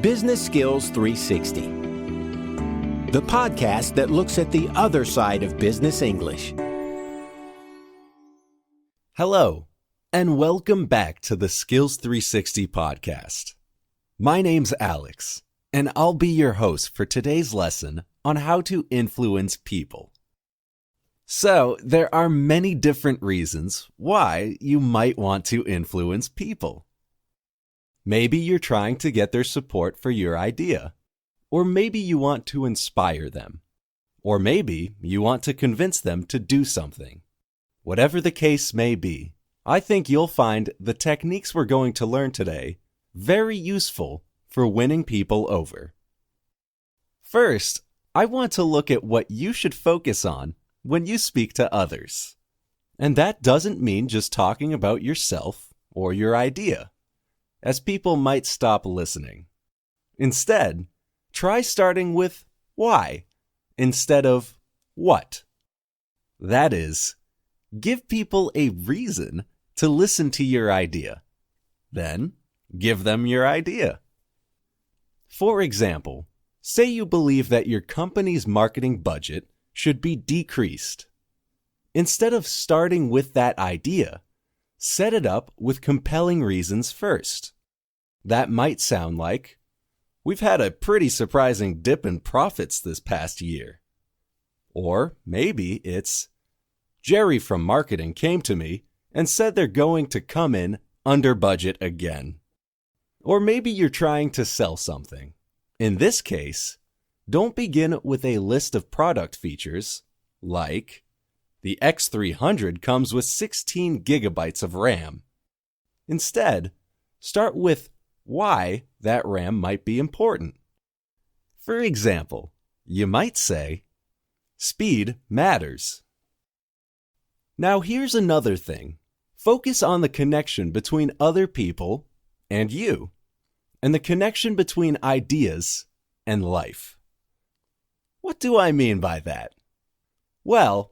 Business Skills 360, the podcast that looks at the other side of business English. Hello, and welcome back to the Skills 360 podcast. My name's Alex, and I'll be your host for today's lesson on how to influence people. So, there are many different reasons why you might want to influence people. Maybe you're trying to get their support for your idea, or maybe you want to inspire them, or maybe you want to convince them to do something. Whatever the case may be, I think you'll find the techniques we're going to learn today very useful for winning people over. First, I want to look at what you should focus on when you speak to others. And that doesn't mean just talking about yourself or your idea, as people might stop listening. Instead, try starting with why instead of what. That is, give people a reason to listen to your idea. Then, give them your idea. For example, say you believe that your company's marketing budget should be decreased. Instead of starting with that idea, set it up with compelling reasons first. That might sound like, we've had a pretty surprising dip in profits this past year. Or maybe it's, Jerry from marketing came to me and said they're going to come in under budget again. Or maybe you're trying to sell something. In this case, don't begin with a list of product features like, the X300 comes with 16 gigabytes of RAM. Instead, start with why that RAM might be important. For example, you might say, speed matters. Now here's another thing. Focus on the connection between other people and you, and the connection between ideas and life. What do I mean by that? Well,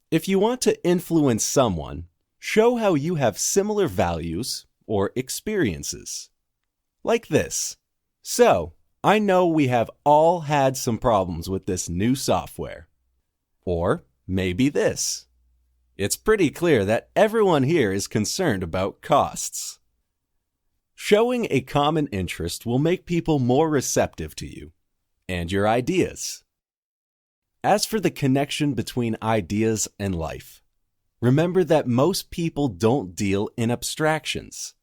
if you want to influence someone, show how you have similar values or experiences. Like this. So, I know we have all had some problems with this new software. Or maybe this. It's pretty clear that everyone here is concerned about costs. Showing a common interest will make people more receptive to you and your ideas. As for the connection between ideas and life, remember that most people don't deal in abstractions.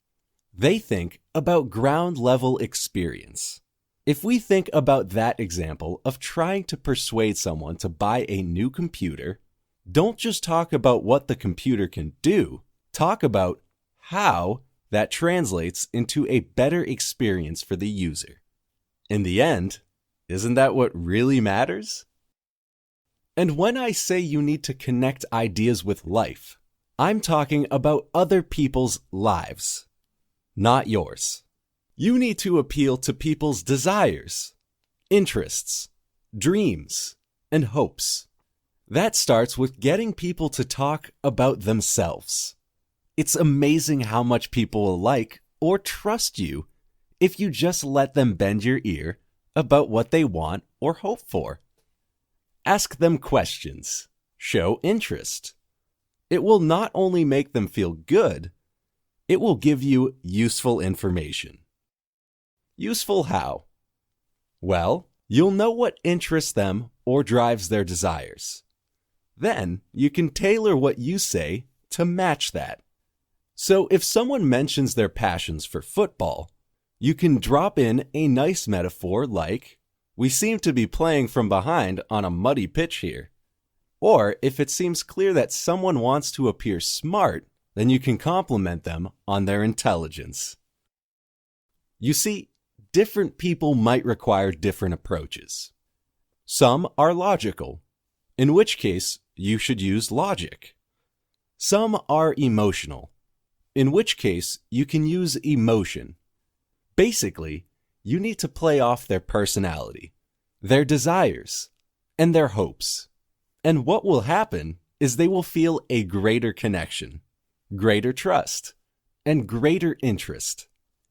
They think about ground-level experience. If we think about that example of trying to persuade someone to buy a new computer, don't just talk about what the computer can do, talk about how that translates into a better experience for the user. In the end, isn't that what really matters? And when I say you need to connect ideas with life, I'm talking about other people's lives, not yours. You need to appeal to people's desires, interests, dreams, and hopes. That starts with getting people to talk about themselves. It's amazing how much people will like or trust you if you just let them bend your ear about what they want or hope for. Ask them questions. Show interest. It will not only make them feel good, it will give you useful information. Useful how? Well, you'll know what interests them or drives their desires. Then you can tailor what you say to match that. So if someone mentions their passions for football, you can drop in a nice metaphor like, we seem to be playing from behind on a muddy pitch here. Or if it seems clear that someone wants to appear smart, then you can compliment them on their intelligence. You see, different people might require different approaches. Some are logical, in which case you should use logic. Some are emotional, in which case you can use emotion. Basically, you need to play off their personality, their desires, and their hopes. And what will happen is they will feel a greater connection, greater trust, and greater interest.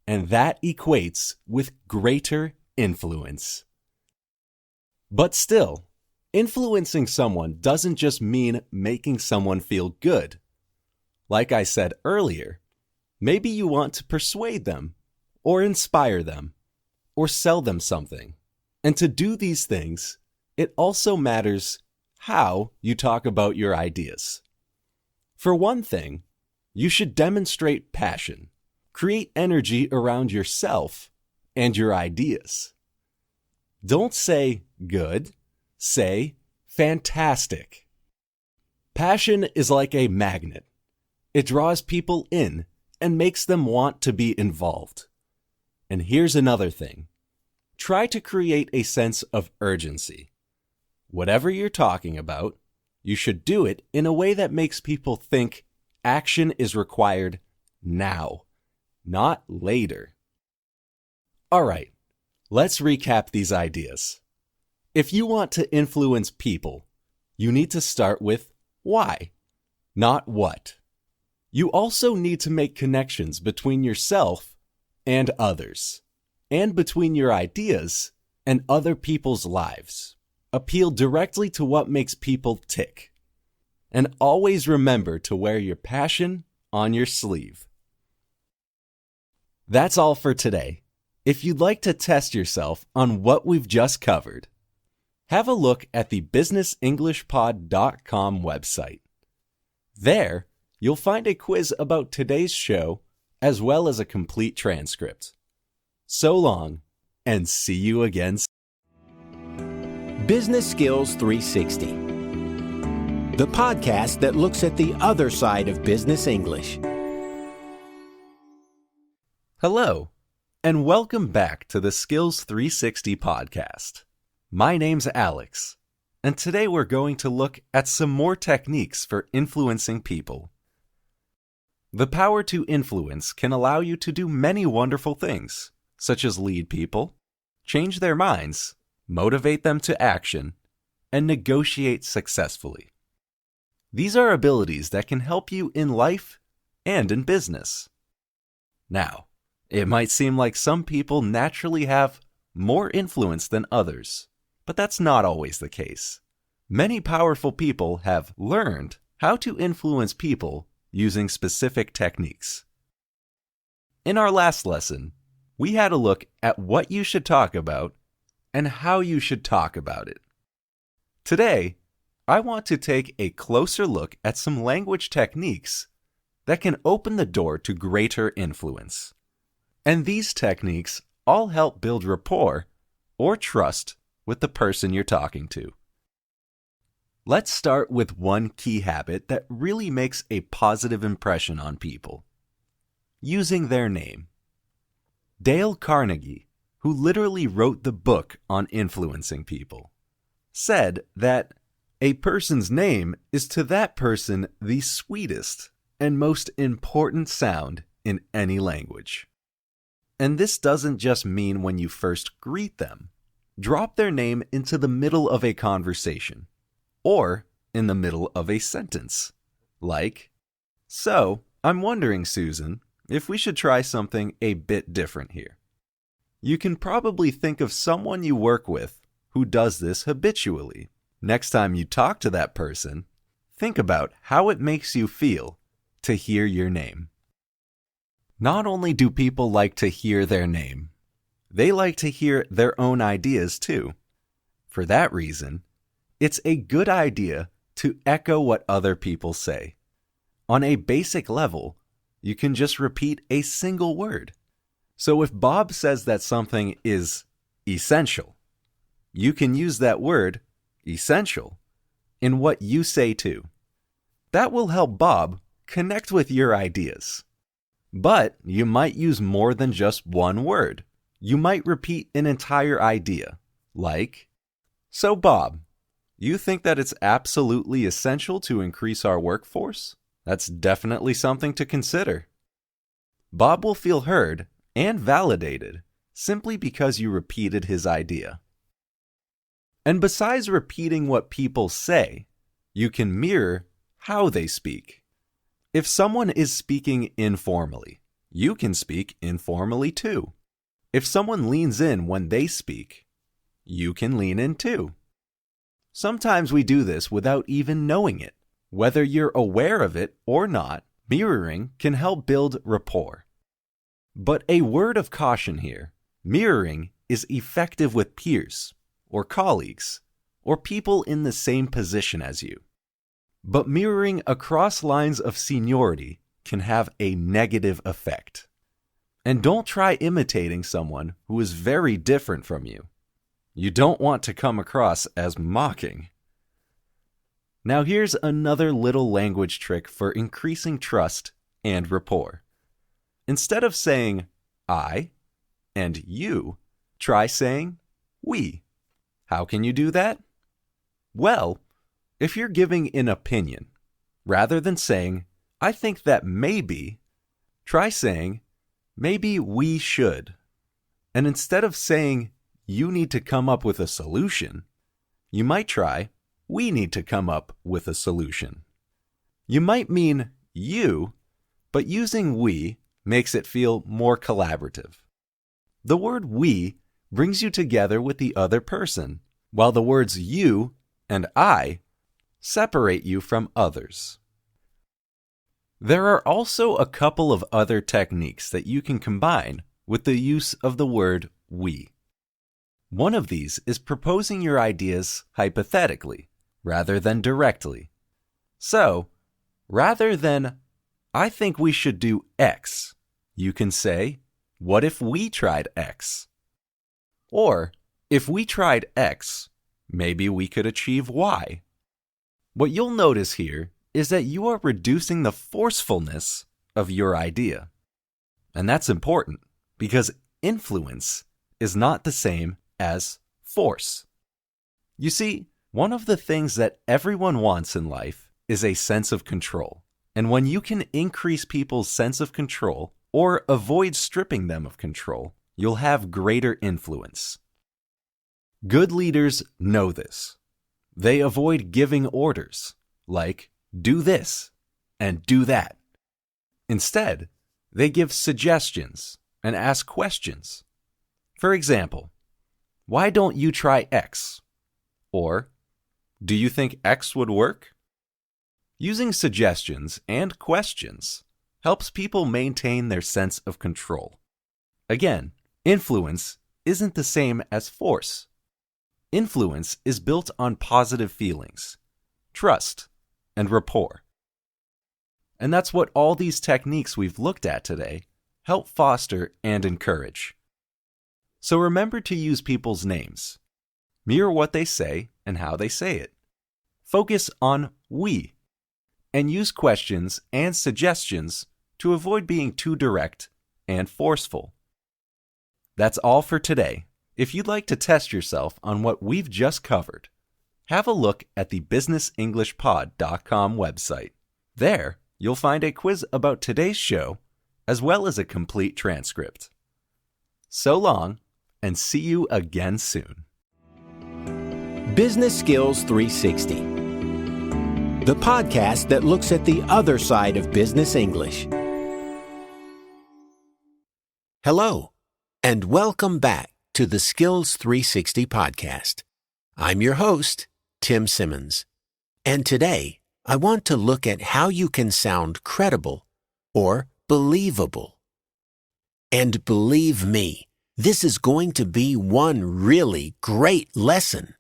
and that equates with greater influence. But still, influencing someone doesn't just mean making someone feel good. Like I said earlier, maybe you want to persuade them, or inspire them, or sell them something. And to do these things, it also matters how you talk about your ideas. For one thing, you should demonstrate passion, create energy around yourself and your ideas. Don't say good, say fantastic. Passion is like a magnet. It draws people in and makes them want to be involved. And here's another thing. Try to create a sense of urgency. Whatever you're talking about, you should do it in a way that makes people think action is required now, not later. All right, let's recap these ideas. If you want to influence people, you need to start with why, not what. You also need to make connections between yourself and others, and between your ideas and other people's lives. Appeal directly to what makes people tick. And always remember to wear your passion on your sleeve. That's all for today. If you'd like to test yourself on what we've just covered, have a look at the businessenglishpod.com website. There, you'll find a quiz about today's show as well as a complete transcript. So long, and see you again soon. Business Skills 360, the podcast that looks at the other side of business English. Hello, and welcome back to the Skills 360 podcast. My name's Alex, and today we're going to look at some more techniques for influencing people. The power to influence can allow you to do many wonderful things, such as lead people, change their minds, motivate them to action, and negotiate successfully. These are abilities that can help you in life and in business. Now, it might seem like some people naturally have more influence than others, but that's not always the case. Many powerful people have learned how to influence people using specific techniques. In our last lesson, we had a look at what you should talk about and how you should talk about it. Today, I want to take a closer look at some language techniques that can open the door to greater influence. And these techniques all help build rapport or trust with the person you're talking to. Let's start with one key habit that really makes a positive impression on people: using their name. Dale Carnegie, who literally wrote the book on influencing people, said that a person's name is to that person the sweetest and most important sound in any language. And this doesn't just mean when you first greet them. Drop their name into the middle of a conversation, or in the middle of a sentence, like, "So, I'm wondering, Susan, if we should try something a bit different here." You can probably think of someone you work with who does this habitually. Next time you talk to that person, think about how it makes you feel to hear your name. Not only do people like to hear their name, they like to hear their own ideas too. For that reason, it's a good idea to echo what other people say. On a basic level, you can just repeat a single word. So if Bob says that something is essential, you can use that word, essential, in what you say too. That will help Bob connect with your ideas. But you might use more than just one word. You might repeat an entire idea, like, "So Bob, you think that it's absolutely essential to increase our workforce? That's definitely something to consider." Bob will feel heard and validated simply because you repeated his idea. And besides repeating what people say, you can mirror how they speak. If someone is speaking informally, you can speak informally too. If someone leans in when they speak, you can lean in too. Sometimes we do this without even knowing it. Whether you're aware of it or not, mirroring can help build rapport. But a word of caution here, mirroring is effective with peers, or colleagues, or people in the same position as you. But mirroring across lines of seniority can have a negative effect. And don't try imitating someone who is very different from you. You don't want to come across as mocking. Now here's another little language trick for increasing trust and rapport. Instead of saying I and you, try saying we. How can you do that? Well, if you're giving an opinion, rather than saying, I think that maybe, try saying, maybe we should. And instead of saying, you need to come up with a solution, you might try, we need to come up with a solution. You might mean you, but using we makes it feel more collaborative. The word we brings you together with the other person, while the words you and I separate you from others. There are also a couple of other techniques that you can combine with the use of the word we. One of these is proposing your ideas hypothetically, rather than directly. So, rather than, I think we should do X, you can say, what if we tried X? Or, if we tried X, maybe we could achieve Y. What you'll notice here is that you are reducing the forcefulness of your idea. And that's important because influence is not the same as force. You see, one of the things that everyone wants in life is a sense of control. And when you can increase people's sense of control or avoid stripping them of control, you'll have greater influence. Good leaders know this. They avoid giving orders like, do this and do that. Instead, they give suggestions and ask questions. For example, why don't you try X? Or, do you think X would work? Using suggestions and questions helps people maintain their sense of control. Again, influence isn't the same as force. Influence is built on positive feelings, trust, and rapport. And that's what all these techniques we've looked at today help foster and encourage. So remember to use people's names. Mirror what they say and how they say it. Focus on we, and use questions and suggestions to avoid being too direct and forceful. That's all for today. If you'd like to test yourself on what we've just covered, have a look at the businessenglishpod.com website. There, you'll find a quiz about today's show, as well as a complete transcript. So long, and see you again soon. Business Skills 360, the podcast that looks at the other side of business English. Hello, and welcome back to the Skills 360 podcast. I'm your host, Tim Simmons, and today I want to look at how you can sound credible or believable. And believe me, this is going to be one really great lesson.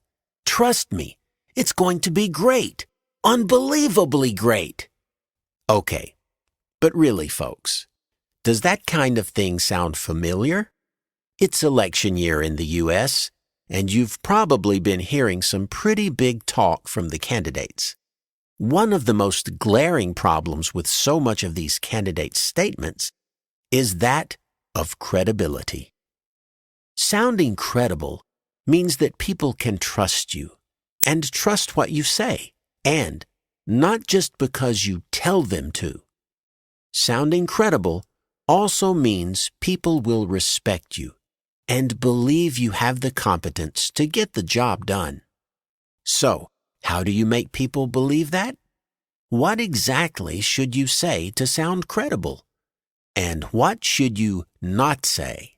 Trust me, it's going to be great, unbelievably great. Okay, but really, folks, does that kind of thing sound familiar? It's election year in the U.S., and you've probably been hearing some pretty big talk from the candidates. One of the most glaring problems with so much of these candidates' statements is that of credibility. Sounding credible means that people can trust you and trust what you say, and not just because you tell them to. Sounding credible also means people will respect you and believe you have the competence to get the job done. So, how do you make people believe that? What exactly should you say to sound credible? And what should you not say?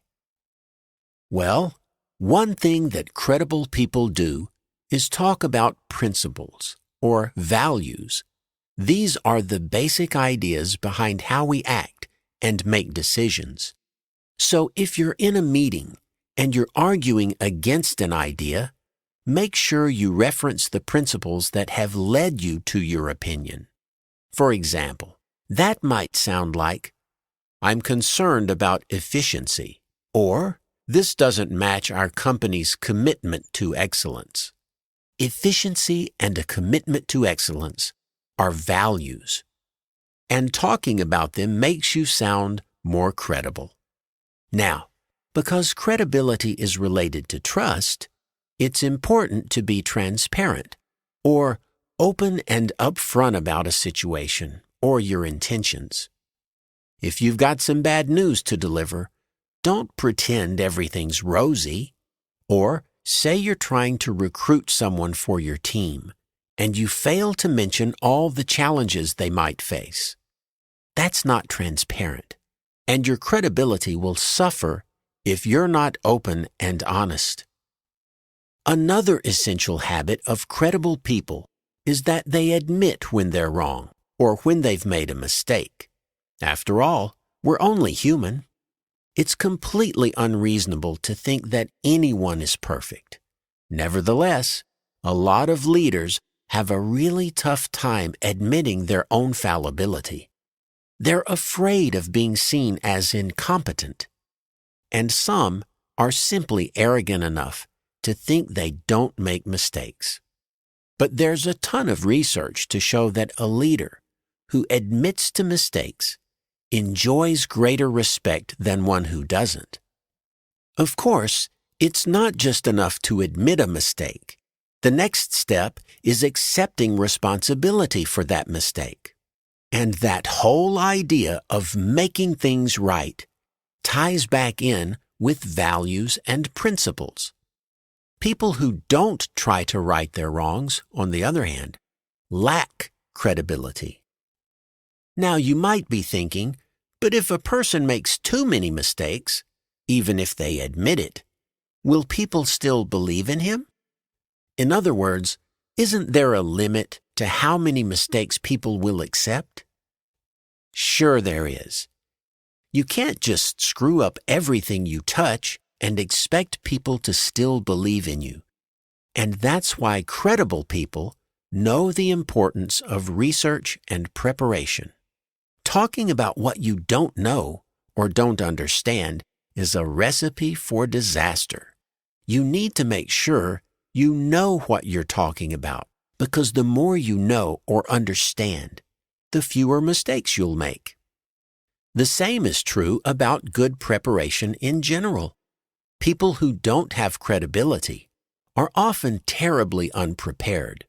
Well, one thing that credible people do is talk about principles or values. These are the basic ideas behind how we act and make decisions. So if you're in a meeting and you're arguing against an idea, make sure you reference the principles that have led you to your opinion. For example, that might sound like, "I'm concerned about efficiency," or "This doesn't match our company's commitment to excellence." Efficiency and a commitment to excellence are values, and talking about them makes you sound more credible. Now, because credibility is related to trust, it's important to be transparent or open and upfront about a situation or your intentions. If you've got some bad news to deliver, don't pretend everything's rosy. Or say you're trying to recruit someone for your team and you fail to mention all the challenges they might face. That's not transparent, and your credibility will suffer if you're not open and honest. Another essential habit of credible people is that they admit when they're wrong or when they've made a mistake. After all, we're only human. It's completely unreasonable to think that anyone is perfect. Nevertheless, a lot of leaders have a really tough time admitting their own fallibility. They're afraid of being seen as incompetent. And some are simply arrogant enough to think they don't make mistakes. But there's a ton of research to show that a leader who admits to mistakes enjoys greater respect than one who doesn't. Of course, it's not just enough to admit a mistake. The next step is accepting responsibility for that mistake. And that whole idea of making things right ties back in with values and principles. People who don't try to right their wrongs, on the other hand, lack credibility. Now you might be thinking, but if a person makes too many mistakes, even if they admit it, will people still believe in him? In other words, isn't there a limit to how many mistakes people will accept? Sure there is. You can't just screw up everything you touch and expect people to still believe in you. And that's why credible people know the importance of research and preparation. Talking about what you don't know or don't understand is a recipe for disaster. You need to make sure you know what you're talking about, because the more you know or understand, the fewer mistakes you'll make. The same is true about good preparation in general. People who don't have credibility are often terribly unprepared,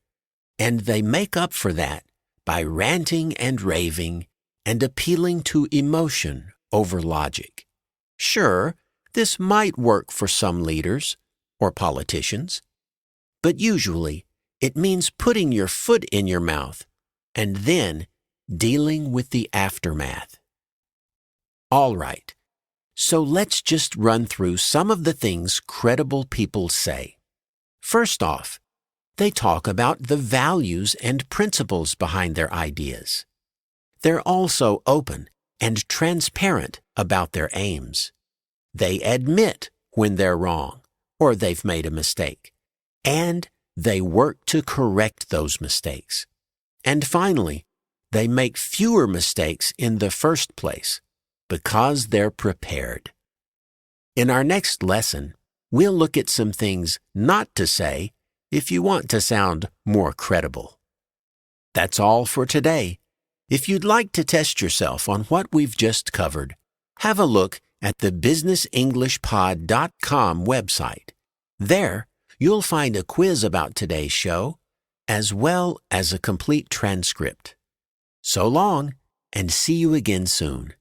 and they make up for that by ranting and raving and appealing to emotion over logic. Sure, this might work for some leaders or politicians, but usually it means putting your foot in your mouth and then dealing with the aftermath. All right, so let's just run through some of the things credible people say. First off, they talk about the values and principles behind their ideas. They're also open and transparent about their aims. They admit when they're wrong or they've made a mistake, and they work to correct those mistakes. And finally, they make fewer mistakes in the first place because they're prepared. In our next lesson, we'll look at some things not to say if you want to sound more credible. That's all for today. If you'd like to test yourself on what we've just covered, have a look at the businessenglishpod.com website. There, you'll find a quiz about today's show, as well as a complete transcript. So long, and see you again soon.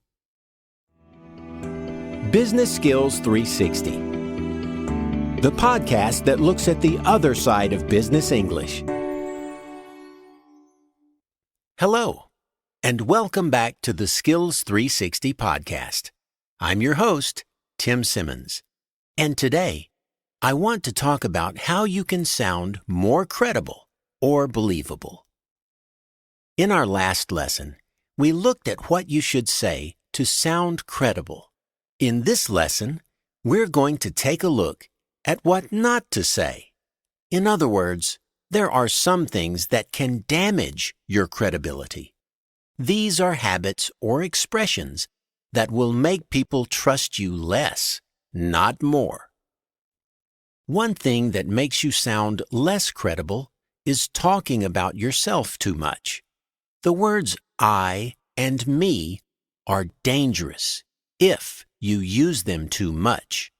Business Skills 360, the podcast that looks at the other side of business English. Hello, and welcome back to the Skills 360 podcast. I'm your host, Tim Simmons, and today I want to talk about how you can sound more credible or believable. In our last lesson, we looked at what you should say to sound credible. In this lesson, we're going to take a look at what not to say. In other words, there are some things that can damage your credibility. These are habits or expressions that will make people trust you less, not more. One thing that makes you sound less credible is talking about yourself too much. The words I and me are dangerous if you use them too much.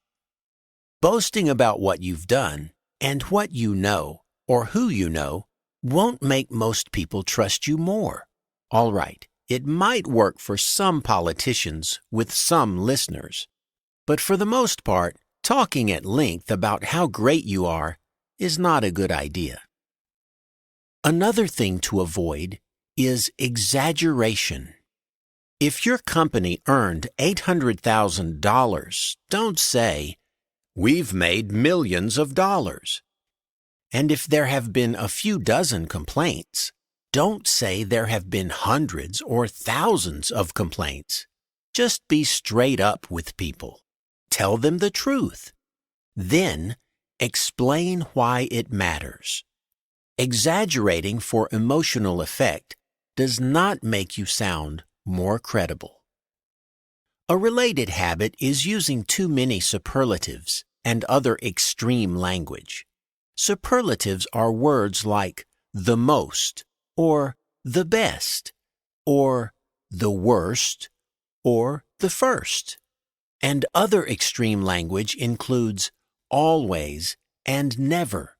Boasting about what you've done and what you know or who you know won't make most people trust you more. All right, it might work for some politicians with some listeners, but for the most part, talking at length about how great you are is not a good idea. Another thing to avoid is exaggeration. If your company earned $800,000, don't say, "We've made millions of dollars." And if there have been a few dozen complaints, don't say there have been hundreds or thousands of complaints. Just be straight up with people. Tell them the truth. Then, explain why it matters. Exaggerating for emotional effect does not make you sound more credible. A related habit is using too many superlatives and other extreme language. Superlatives are words like the most, or the best, or the worst, or the first. And other extreme language includes always and never.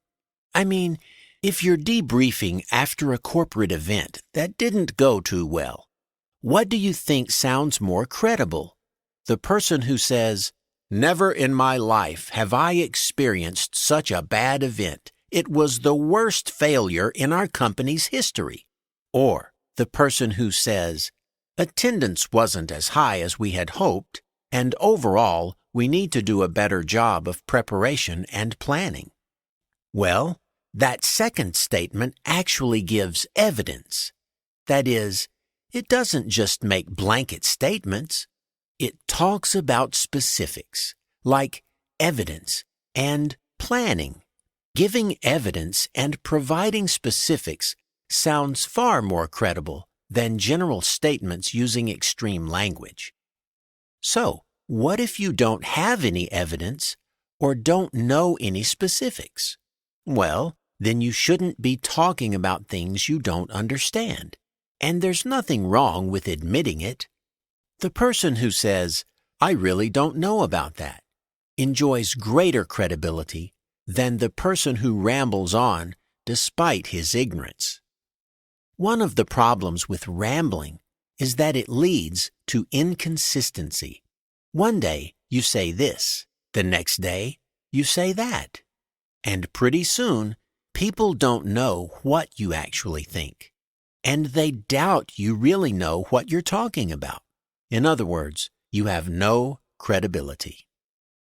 I mean, if you're debriefing after a corporate event that didn't go too well, what do you think sounds more credible? The person who says, "Never in my life have I experienced such a bad event. It was the worst failure in our company's history." Or the person who says, "Attendance wasn't as high as we had hoped, and overall, we need to do a better job of preparation and planning." Well, that second statement actually gives evidence. That is, it doesn't just make blanket statements. It talks about specifics, like evidence and planning. Giving evidence and providing specifics sounds far more credible than general statements using extreme language. So, what if you don't have any evidence or don't know any specifics? Well, then you shouldn't be talking about things you don't understand. And there's nothing wrong with admitting it. The person who says, "I really don't know about that," enjoys greater credibility than the person who rambles on despite his ignorance. One of the problems with rambling is that it leads to inconsistency. One day you say this, the next day you say that. And pretty soon, people don't know what you actually think. And they doubt you really know what you're talking about. In other words, you have no credibility.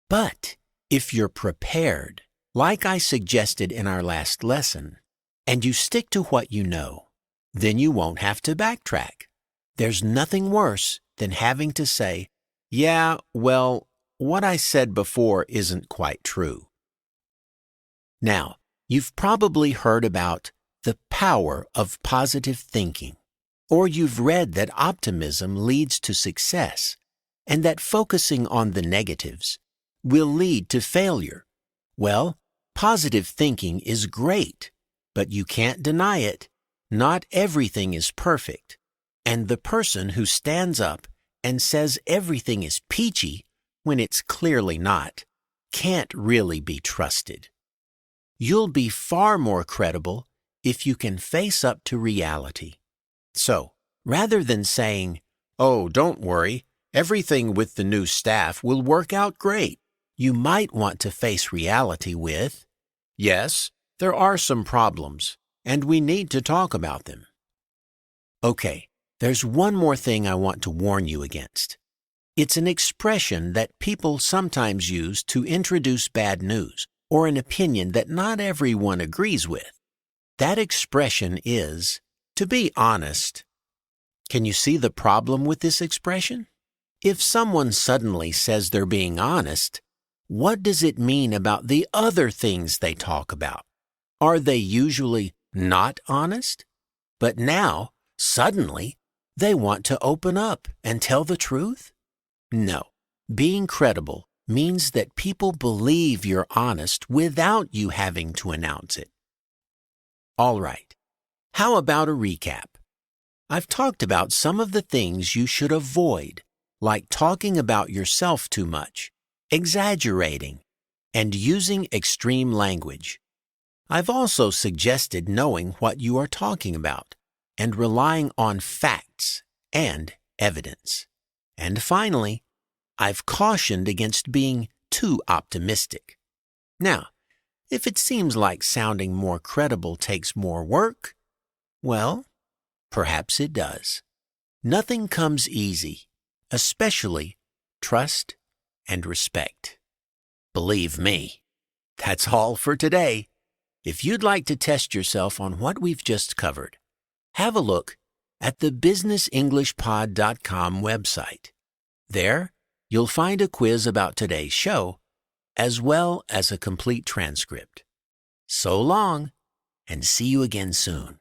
But if you're prepared, like I suggested in our last lesson, and you stick to what you know, then you won't have to backtrack. There's nothing worse than having to say, "Yeah, well, what I said before isn't quite true." Now, you've probably heard about the power of positive thinking. Or you've read that optimism leads to success, and that focusing on the negatives will lead to failure. Well, positive thinking is great, but you can't deny it. Not everything is perfect, and the person who stands up and says everything is peachy when it's clearly not can't really be trusted. You'll be far more credible if you can face up to reality. So, rather than saying, "Oh, don't worry, everything with the new staff will work out great," you might want to face reality with, "Yes, there are some problems, and we need to talk about them." Okay, there's one more thing I want to warn you against. It's an expression that people sometimes use to introduce bad news or an opinion that not everyone agrees with. That expression is, to be honest. Can you see the problem with this expression? If someone suddenly says they're being honest, what does it mean about the other things they talk about? Are they usually not honest? But now, suddenly, they want to open up and tell the truth? No. Being credible means that people believe you're honest without you having to announce it. All right. How about a recap? I've talked about some of the things you should avoid, like talking about yourself too much, exaggerating, and using extreme language. I've also suggested knowing what you are talking about and relying on facts and evidence. And finally, I've cautioned against being too optimistic. Now, if it seems like sounding more credible takes more work, well, perhaps it does. Nothing comes easy, especially trust and respect. Believe me, that's all for today. If you'd like to test yourself on what we've just covered, have a look at the businessenglishpod.com website. There, you'll find a quiz about today's show, as well as a complete transcript. So long, and see you again soon.